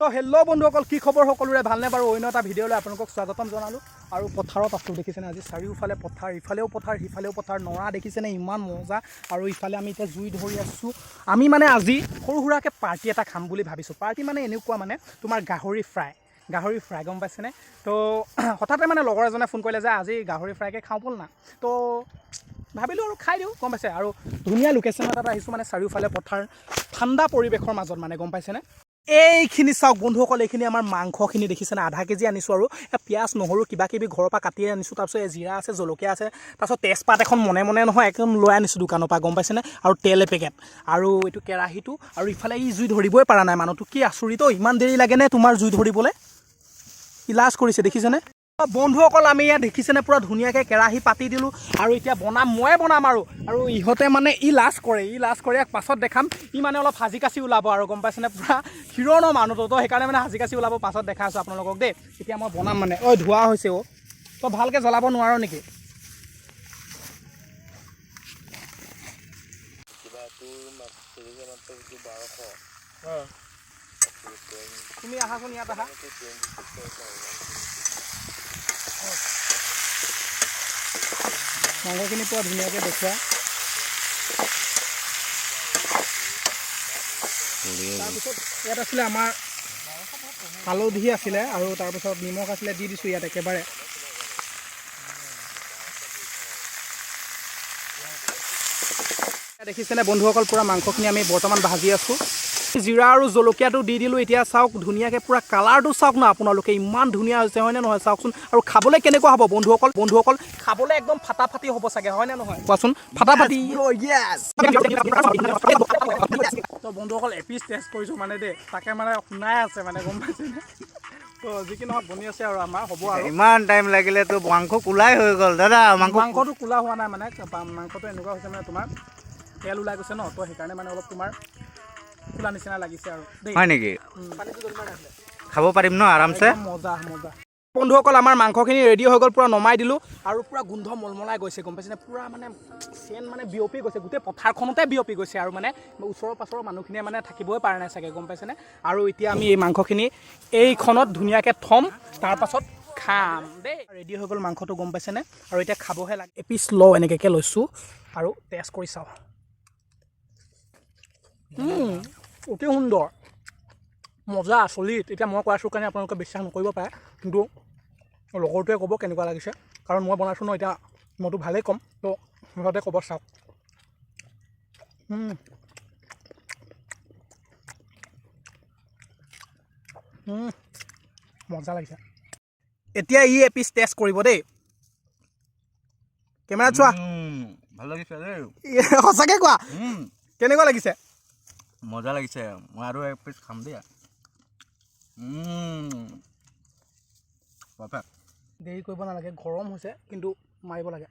তো হেল্ল' বন্ধুসকল, কি খবৰ সকলোৰে? ভালনে বাৰু? অন্য এটা ভিডিঅ'লৈ আপোনালোকক স্বাগতম জনালোঁ। আৰু পথাৰত আছোঁ, দেখিছেনে আজি চাৰিওফালে পথাৰ, ইফালেও পথাৰ সিফালেও পথাৰ, নৰা দেখিছেনে ইমান মজা। আৰু ইফালে আমি এতিয়া জুই ধৰি আছোঁ। আমি মানে আজি সৰু সুৰাকৈ পাৰ্টি এটা খাম বুলি ভাবিছোঁ। পাৰ্টি মানে এনেকুৱা মানে তোমাৰ গাহৰি ফ্ৰাই গম পাইছেনে? তো হঠাতে মানে লগৰ এজনে ফোন কৰিলে যে আজি গাহৰি ফ্ৰাইকে খাওঁ ব'ল না। তো ভাবিলোঁ আৰু খাই দিওঁ, গম পাইছে। আৰু ধুনীয়া লোকেশ্যন এটাত আহিছোঁ, মানে চাৰিওফালে পথাৰ, ঠাণ্ডা পৰিৱেশৰ মাজত মানে, গম পাইছেনে। এইখিনি চাওক বন্ধুসকল, এইখিনি আমাৰ মাংসখিনি দেখিছেনে, আধা কেজি আনিছোঁ। আৰু পিঁয়াজ নহৰু কিবা কিবি ঘৰৰ পৰা কাটিয়ে আনিছোঁ। তাৰপিছত জিৰা আছে, জলকীয়া আছে, তাৰপিছত তেজপাত এখন মনে নহয় একদম লৈ আনিছোঁ দোকানৰ পৰা, গম পাইছেনে। আৰু তেল এপেকেট, আৰু এইটো কেৰাহীটো, আৰু ইফালে ই জুই ধৰিবই পৰা নাই মানুহটো। কি আচৰিত, ইমান দেৰি লাগেনে তোমাৰ জুই ধৰিবলৈ? ই লাজ কৰিছে, দেখিছেনে বন্ধুসকল। আমি ইয়াত দেখিছেনে পুৰা ধুনীয়াকৈ কেৰাহী পাতি দিলোঁ। আৰু এতিয়া ময়ে বনাম আৰু ইহঁতে মানে ই লাজ কৰে ইয়াক পাছত দেখাম। ই মানে অলপ সাজি কাচি ওলাব আৰু, গম পাইছেনে, পুৰা হিৰ'ৰ মানুহটো। তো সেইকাৰণে মানে সাজি কাচি ওলাব, পাছত দেখাই আছোঁ আপোনালোকক দেই। এতিয়া মই বনাম মানে। ধোৱা হৈছে তই ভালকৈ জ্বলাব নোৱাৰ নেকি? তুমি আহাচোন, ইয়াত আহা। মাংসখিনি পুৰা ধুনীয়াকৈ দেখুওৱা। তাৰপিছত ইয়াত আছিলে আমাৰ হালধি আছিলে, আৰু তাৰপিছত নিমখ আছিলে, দি দিছোঁ ইয়াত একেবাৰে। দেখিছেনে বন্ধুসকল, পূৰা মাংসখিনি আমি বৰ্তমান ভাজি আছোঁ। জিৰা আৰু জলকীয়াটো দি দিলোঁ। এতিয়া চাওক ধুনীয়াকৈ পূৰা কালাৰটো চাওক না আপোনালোকে, ইমান ধুনীয়া হৈছে, হয়নে নহয়? চাওকচোন। আৰু খাবলৈ কেনেকুৱা হ'ব বন্ধুসকল খাবলৈ একদম ফাটাফাটি হ'ব চাগে, হয়নে নহয় কোৱাচোন? ফাটাফাটি। তো বন্ধুসকল এপিচ টেষ্ট কৰিছোঁ মানে দেই, তাকে মানে শুনাই আছে মানে, গম পাইছেনে। তো যি কি নহওক বনি আছে আৰু আমাৰ হ'ব আৰু। ইমান টাইম লাগিলেতো মাংস কোলাই হৈ গ'ল দাদা। মাংসটো কোলা হোৱা নাই মানে, মাংসটো এনেকুৱা হৈছে মানে তোমাৰ তেল ওলাই গৈছে ন, তো সেইকাৰণে মানে অলপ তোমাৰ খোলা নিচিনা লাগিছে আৰু দেই। হয় নেকি? খাব পাৰিম ন আৰামছে? মজা বন্ধুসকল, আমাৰ মাংসখিনি ৰেডি হৈ গ'ল, পূৰা নমাই দিলোঁ। আৰু পূৰা গোন্ধ মলমলাই গৈছে, গম পাইছেনে। পূৰা মানে চেন মানে বিয়পি গৈছে, গোটেই পথাৰখনতে বিয়পি গৈছে। আৰু মানে ওচৰৰ পাছৰৰ মানুহখিনিয়ে মানে থাকিবই পৰা নাই চাগে, গম পাইছেনে। আৰু এতিয়া আমি এই মাংসখিনি এইখনত ধুনীয়াকৈ থ'ম, তাৰপাছত খাম দেই। ৰেডি হৈ গ'ল মাংসটো, গম পাইছেনে। আৰু এতিয়া খাবহে লাগে। এপিচ লওঁ, এনেকৈ লৈছোঁ আৰু টেষ্ট কৰি চাওঁ। অতি সুন্দৰ, মজা, চলিড। এতিয়া মই কৈ আছোঁ কাৰণে আপোনালোকে বিশ্বাস নকৰিব পাৰে, কিন্তু লগৰটোৱে ক'ব কেনেকুৱা লাগিছে, কাৰণ মই বনাইছোঁ ন। এতিয়া মইতো ভালেই ক'ম, তো সিহঁতে ক'ব। চাওক, মজা লাগিছে। এতিয়া ই এপিচ টেষ্ট কৰিব দেই। কেমেৰাত চোৱা। ভাল লাগিছে দেই, সঁচাকৈ কোৱা, কেনেকুৱা লাগিছে? মজা লাগিছে। মই আৰু এক পিচ খাম দিয়া। দেৰি কৰিব নালাগে, গৰম হৈছে কিন্তু মাৰিব লাগে।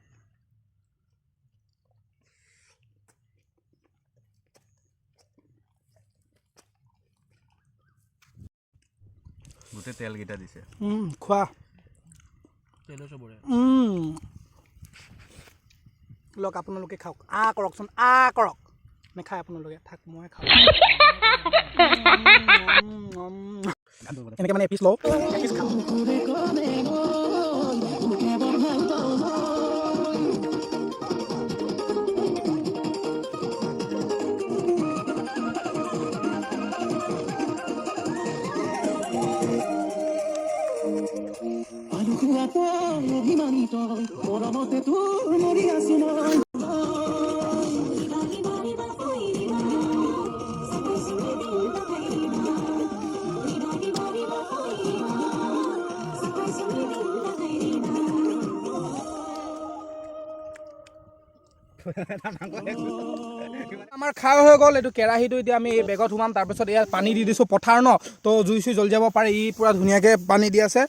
গোটেই তেলকেইটা দিছে। খোৱা লওক, আপোনালোকে খাওক। কৰকচোন, কৰক। নেখায় আপোনালোকে, থাক মই খাওঁ। এনেকৈ মানে এপিচ লওঁ, এপিচ খাওঁ। আমাৰ খাই হৈ গ'ল। এইটো কেৰাহীটো এতিয়া আমি এই বেগত সোমাম, তাৰপিছত ইয়াত পানী দি দিছোঁ, পথাৰ ন, তো জুই চুই জ্বলি যাব পাৰে। ই পূৰা ধুনীয়াকৈ পানী দি আছে।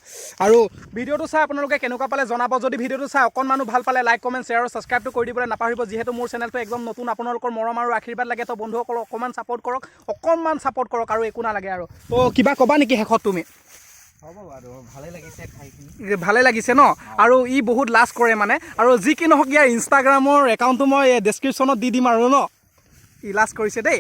আৰু ভিডিঅ'টো চাই আপোনালোকে কেনেকুৱা পালে জনাব। যদি ভিডিঅ'টো চাই অকণমানো ভাল পালে লাইক কমেণ্ট শ্বেয়াৰ আৰু ছাবস্ক্ৰাইবটো কৰি দিবলৈ নাপাহৰিব। যিহেতু মোৰ চেনেলটো একদম নতুন, আপোনালোকৰ মৰম আৰু আশীৰ্বাদ লাগে। তো বন্ধুসকল অকণমান ছাপোৰ্ট কৰক, আৰু একো নালাগে আৰু। তো কিবা ক'বা নেকি শেষত তুমি? হ'ব বাৰু, ভালেই লাগিছে খাইখিনি। ভালে লাগিছে ন। আৰু ই বহুত লাজ কৰে মানে। আৰু যি কি নহওক, ইয়াৰ ইনষ্টাগ্ৰামৰ একাউণ্টটো মই ডেছক্ৰিপশ্যনত দি দিম আৰু ন। ই লাজ কৰিছে দেই।